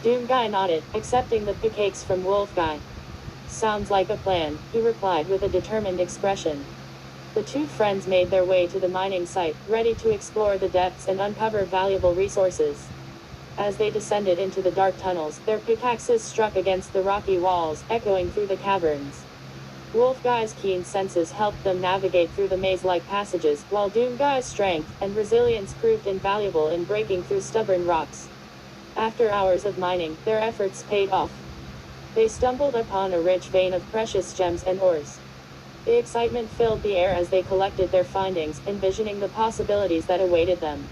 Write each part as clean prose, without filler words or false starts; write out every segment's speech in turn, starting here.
Doomguy nodded, accepting the cakes from Wolfguy. Sounds like a plan, he replied with a determined expression. The two friends made their way to the mining site, ready to explore the depths and uncover valuable resources. As they descended into the dark tunnels, their pickaxes struck against the rocky walls, echoing through the caverns. Wolfguy's keen senses helped them navigate through the maze-like passages, while Doomguy's strength and resilience proved invaluable in breaking through stubborn rocks. After hours of mining, their efforts paid off. They stumbled upon a rich vein of precious gems and ores. The excitement filled the air as they collected their findings, envisioning the possibilities that awaited them.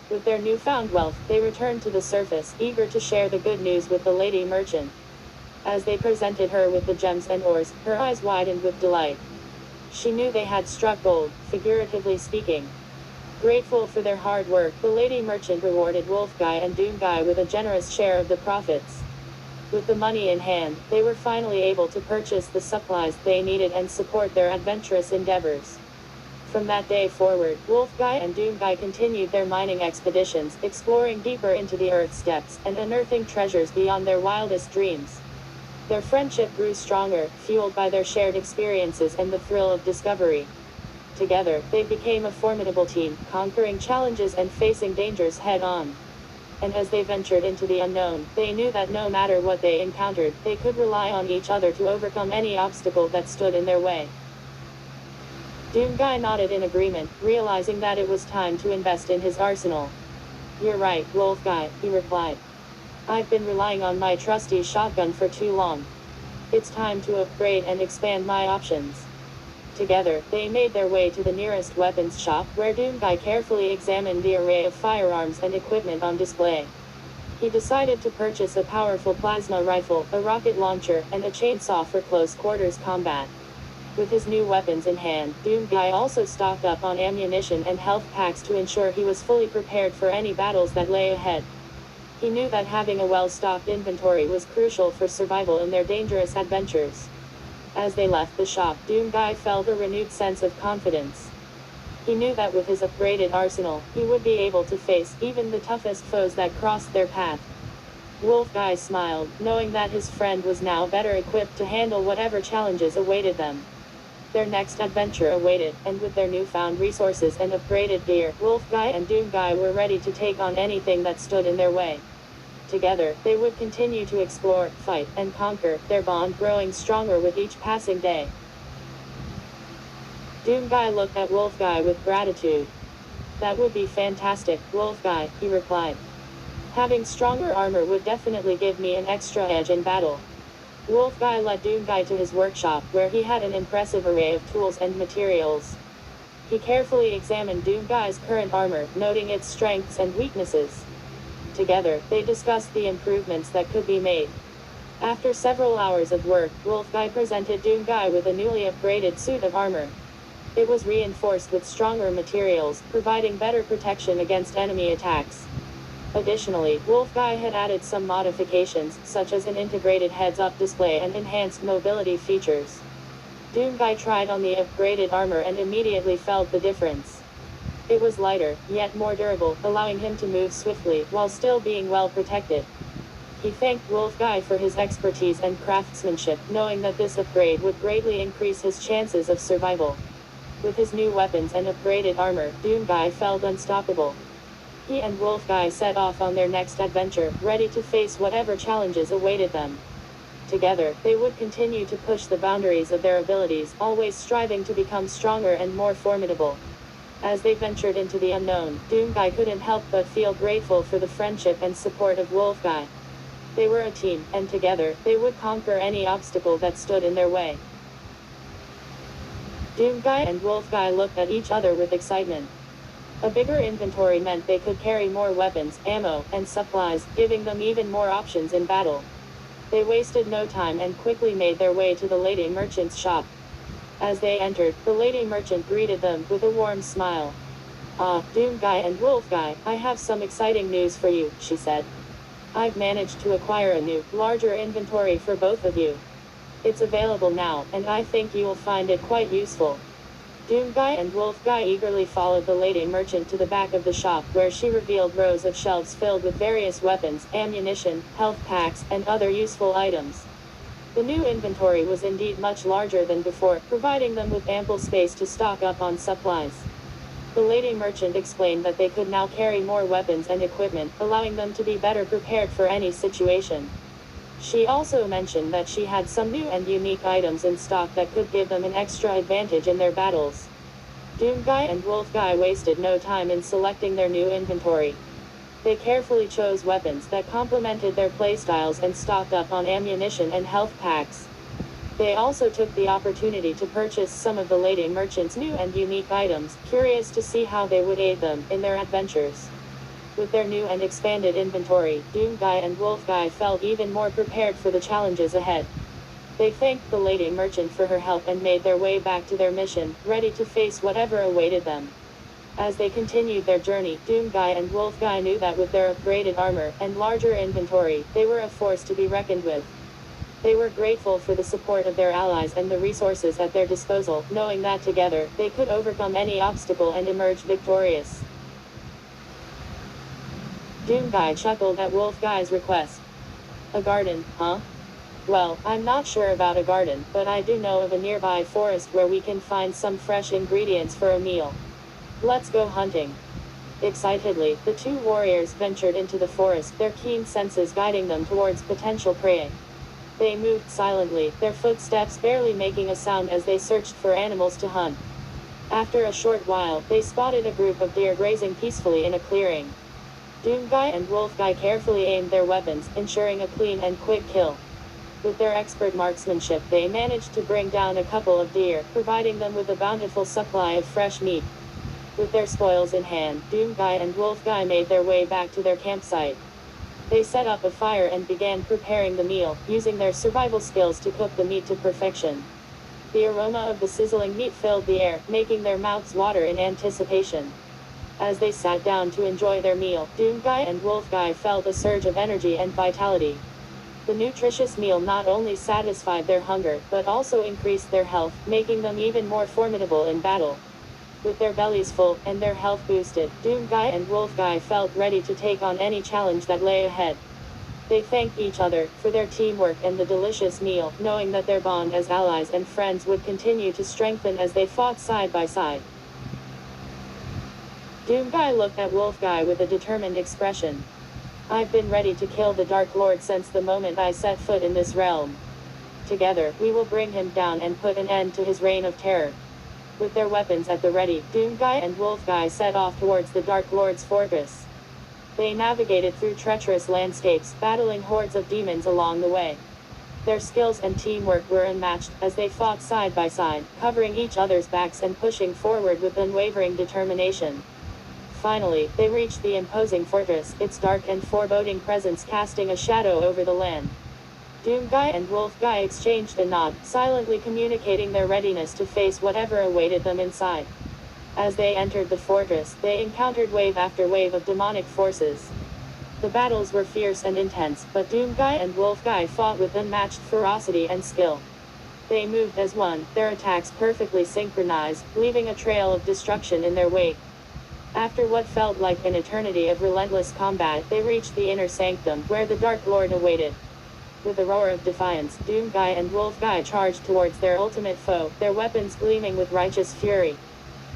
With their newfound wealth, they returned to the surface, eager to share the good news with the lady merchant. As they presented her with the gems and ores, her eyes widened with delight. She knew they had struck gold, figuratively speaking. Grateful for their hard work, the lady merchant rewarded Wolfguy and Doomguy with a generous share of the profits. With the money in hand, they were finally able to purchase the supplies they needed and support their adventurous endeavors. From that day forward, Wolfguy and Doomguy continued their mining expeditions, exploring deeper into the Earth's depths, and unearthing treasures beyond their wildest dreams. Their friendship grew stronger, fueled by their shared experiences and the thrill of discovery. Together, they became a formidable team, conquering challenges and facing dangers head-on. And as they ventured into the unknown, they knew that no matter what they encountered, they could rely on each other to overcome any obstacle that stood in their way. Doomguy nodded in agreement, realizing that it was time to invest in his arsenal. "You're right, Wolfguy," he replied. "I've been relying on my trusty shotgun for too long. It's time to upgrade and expand my options." Together, they made their way to the nearest weapons shop, where Doomguy carefully examined the array of firearms and equipment on display. He decided to purchase a powerful plasma rifle, a rocket launcher, and a chainsaw for close-quarters combat. With his new weapons in hand, Doomguy also stocked up on ammunition and health packs to ensure he was fully prepared for any battles that lay ahead. He knew that having a well-stocked inventory was crucial for survival in their dangerous adventures. As they left the shop, Doomguy felt a renewed sense of confidence. He knew that with his upgraded arsenal, he would be able to face even the toughest foes that crossed their path. Wolfguy smiled, knowing that his friend was now better equipped to handle whatever challenges awaited them. Their next adventure awaited, and with their newfound resources and upgraded gear, Wolfguy and Doomguy were ready to take on anything that stood in their way. Together, they would continue to explore, fight, and conquer, their bond growing stronger with each passing day. Doomguy looked at Wolfguy with gratitude. "That would be fantastic, Wolfguy," he replied. "Having stronger armor would definitely give me an extra edge in battle." Wolfguy led Doomguy to his workshop, where he had an impressive array of tools and materials. He carefully examined Doomguy's current armor, noting its strengths and weaknesses. Together, they discussed the improvements that could be made. After several hours of work, Wolfguy presented Doomguy with a newly upgraded suit of armor. It was reinforced with stronger materials, providing better protection against enemy attacks. Additionally, Wolfguy had added some modifications, such as an integrated heads-up display and enhanced mobility features. Doomguy tried on the upgraded armor and immediately felt the difference. It was lighter, yet more durable, allowing him to move swiftly, while still being well protected. He thanked Wolfguy for his expertise and craftsmanship, knowing that this upgrade would greatly increase his chances of survival. With his new weapons and upgraded armor, Doomguy felt unstoppable. He and Wolfguy set off on their next adventure, ready to face whatever challenges awaited them. Together, they would continue to push the boundaries of their abilities, always striving to become stronger and more formidable. As they ventured into the unknown, Doomguy couldn't help but feel grateful for the friendship and support of Wolfguy. They were a team, and together, they would conquer any obstacle that stood in their way. Doomguy and Wolfguy looked at each other with excitement. A bigger inventory meant they could carry more weapons, ammo, and supplies, giving them even more options in battle. They wasted no time and quickly made their way to the lady merchant's shop. As they entered, the lady merchant greeted them with a warm smile. "Ah, Doomguy and Wolfguy, I have some exciting news for you," she said. "I've managed to acquire a new, larger inventory for both of you. It's available now, and I think you'll find it quite useful." Doomguy and Wolfguy eagerly followed the lady merchant to the back of the shop, where she revealed rows of shelves filled with various weapons, ammunition, health packs, and other useful items. The new inventory was indeed much larger than before, providing them with ample space to stock up on supplies. The lady merchant explained that they could now carry more weapons and equipment, allowing them to be better prepared for any situation. She also mentioned that she had some new and unique items in stock that could give them an extra advantage in their battles. Doomguy and Wolfguy wasted no time in selecting their new inventory. They carefully chose weapons that complemented their playstyles and stocked up on ammunition and health packs. They also took the opportunity to purchase some of the lady merchant's new and unique items, curious to see how they would aid them in their adventures. With their new and expanded inventory, Doomguy and Wolfguy felt even more prepared for the challenges ahead. They thanked the lady merchant for her help and made their way back to their mission, ready to face whatever awaited them. As they continued their journey, Doomguy and Wolfguy knew that with their upgraded armor and larger inventory, they were a force to be reckoned with. They were grateful for the support of their allies and the resources at their disposal, knowing that together, they could overcome any obstacle and emerge victorious. Doomguy chuckled at Wolfguy's request. A garden, huh? Well, I'm not sure about a garden, but I do know of a nearby forest where we can find some fresh ingredients for a meal. Let's go hunting. Excitedly, the two warriors ventured into the forest, their keen senses guiding them towards potential prey. They moved silently, their footsteps barely making a sound as they searched for animals to hunt. After a short while, they spotted a group of deer grazing peacefully in a clearing. Doomguy and Wolfguy carefully aimed their weapons, ensuring a clean and quick kill. With their expert marksmanship, they managed to bring down a couple of deer, providing them with a bountiful supply of fresh meat. With their spoils in hand, Doomguy and Wolfguy made their way back to their campsite. They set up a fire and began preparing the meal, using their survival skills to cook the meat to perfection. The aroma of the sizzling meat filled the air, making their mouths water in anticipation. As they sat down to enjoy their meal, Doomguy and Wolfguy felt a surge of energy and vitality. The nutritious meal not only satisfied their hunger, but also increased their health, making them even more formidable in battle. With their bellies full, and their health boosted, Doomguy and Wolfguy felt ready to take on any challenge that lay ahead. They thanked each other for their teamwork and the delicious meal, knowing that their bond as allies and friends would continue to strengthen as they fought side by side. Doomguy looked at Wolfguy with a determined expression. I've been ready to kill the Dark Lord since the moment I set foot in this realm. Together, we will bring him down and put an end to his reign of terror. With their weapons at the ready, Doomguy and Wolfguy set off towards the Dark Lord's fortress. They navigated through treacherous landscapes, battling hordes of demons along the way. Their skills and teamwork were unmatched, as they fought side by side, covering each other's backs and pushing forward with unwavering determination. Finally, they reached the imposing fortress, its dark and foreboding presence casting a shadow over the land. Doomguy and Wolfguy exchanged a nod, silently communicating their readiness to face whatever awaited them inside. As they entered the fortress, they encountered wave after wave of demonic forces. The battles were fierce and intense, but Doomguy and Wolfguy fought with unmatched ferocity and skill. They moved as one, their attacks perfectly synchronized, leaving a trail of destruction in their wake. After what felt like an eternity of relentless combat, they reached the inner sanctum, where the Dark Lord awaited. With a roar of defiance, Doomguy and Wolfguy charged towards their ultimate foe, their weapons gleaming with righteous fury.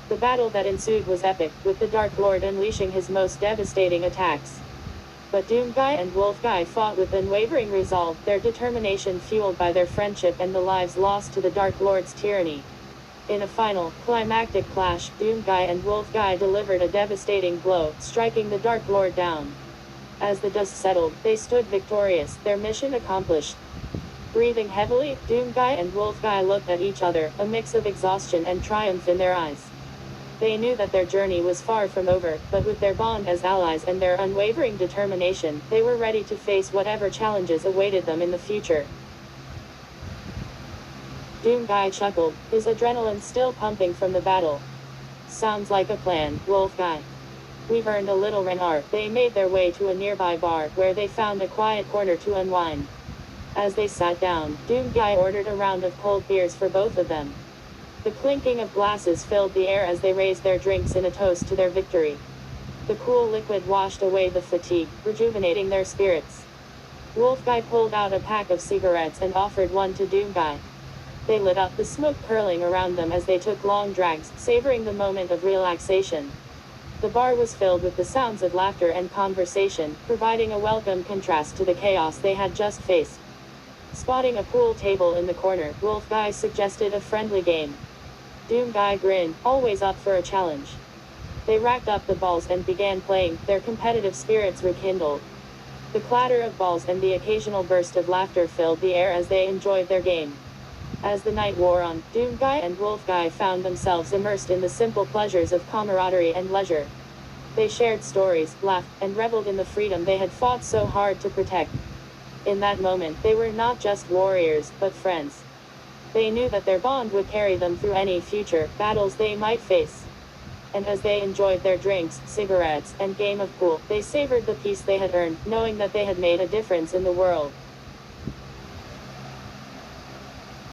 The battle that ensued was epic, with the Dark Lord unleashing his most devastating attacks. But Doomguy and Wolfguy fought with unwavering resolve, their determination fueled by their friendship and the lives lost to the Dark Lord's tyranny. In a final, climactic clash, Doomguy and Wolfguy delivered a devastating blow, striking the Dark Lord down. As the dust settled, they stood victorious, their mission accomplished. Breathing heavily, Doomguy and Wolfguy looked at each other, a mix of exhaustion and triumph in their eyes. They knew that their journey was far from over, but with their bond as allies and their unwavering determination, they were ready to face whatever challenges awaited them in the future. Doomguy chuckled, his adrenaline still pumping from the battle. Sounds like a plan, Wolfguy. We've earned a little renard. They made their way to a nearby bar, where they found a quiet corner to unwind. As they sat down, Doomguy ordered a round of cold beers for both of them. The clinking of glasses filled the air as they raised their drinks in a toast to their victory. The cool liquid washed away the fatigue, rejuvenating their spirits. Wolfguy pulled out a pack of cigarettes and offered one to Doomguy. They lit up, the smoke curling around them as they took long drags, savoring the moment of relaxation. The bar was filled with the sounds of laughter and conversation, providing a welcome contrast to the chaos they had just faced. Spotting a pool table in the corner, Wolfguy suggested a friendly game. Doomguy grinned, always up for a challenge. They racked up the balls and began playing, their competitive spirits rekindled. The clatter of balls and the occasional burst of laughter filled the air as they enjoyed their game. As the night wore on, Doomguy and Wolfguy found themselves immersed in the simple pleasures of camaraderie and leisure. They shared stories, laughed, and reveled in the freedom they had fought so hard to protect. In that moment, they were not just warriors, but friends. They knew that their bond would carry them through any future battles they might face. And as they enjoyed their drinks, cigarettes, and game of pool, they savored the peace they had earned, knowing that they had made a difference in the world.